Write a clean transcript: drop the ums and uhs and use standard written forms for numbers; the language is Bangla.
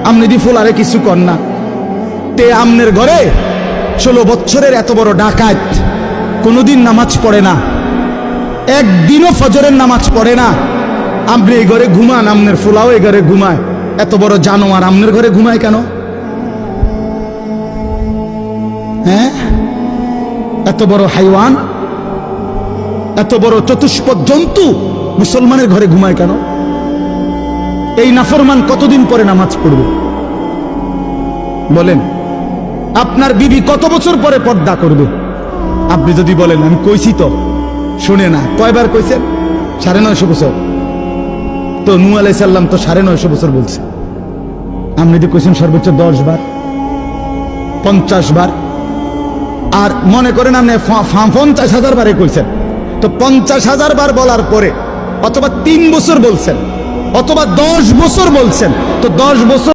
আপনি দি ফুলারে কিছু কর না। তে আমনের ঘরে 16 বছরের এত বড় ডাকাত কোনোদিন নামাজ পড়ে না, একদিনও ফজরের নামাজ পড়ে না। আপনি এই ঘরে ঘুমান, আমনের ফুলাও এই ঘরে ঘুমায়। এত বড় জানোয়ার আমনের ঘরে ঘুমায় কেন? হ্যাঁ, এত বড় হাইওয়ান, এত বড় চতুষ্পদ জন্তু মুসলমানের ঘরে ঘুমায় কেন? এই নাফরমান কতদিন পরে নামাজ পড়বে বলেন? আপনার বিবি কত বছর পরে পর্দা করবে? আপনি যদি বলেন আমি কইছি তো, শুনে না। কয়বার কইছেন? 950 বছর। তো নূহ আলাইহিস সালাম তো 950 বছর বলছে। আপনি যদি কইছেন সর্বোচ্চ 10 বার, 50 বার, আর মনে করেন আপনি 50,000 বারে কইছেন, তো 50,000 বার বলার পরে অথবা 3 বছর বলছেন অথবা 10 বছর বলছেন, তো 10 বছর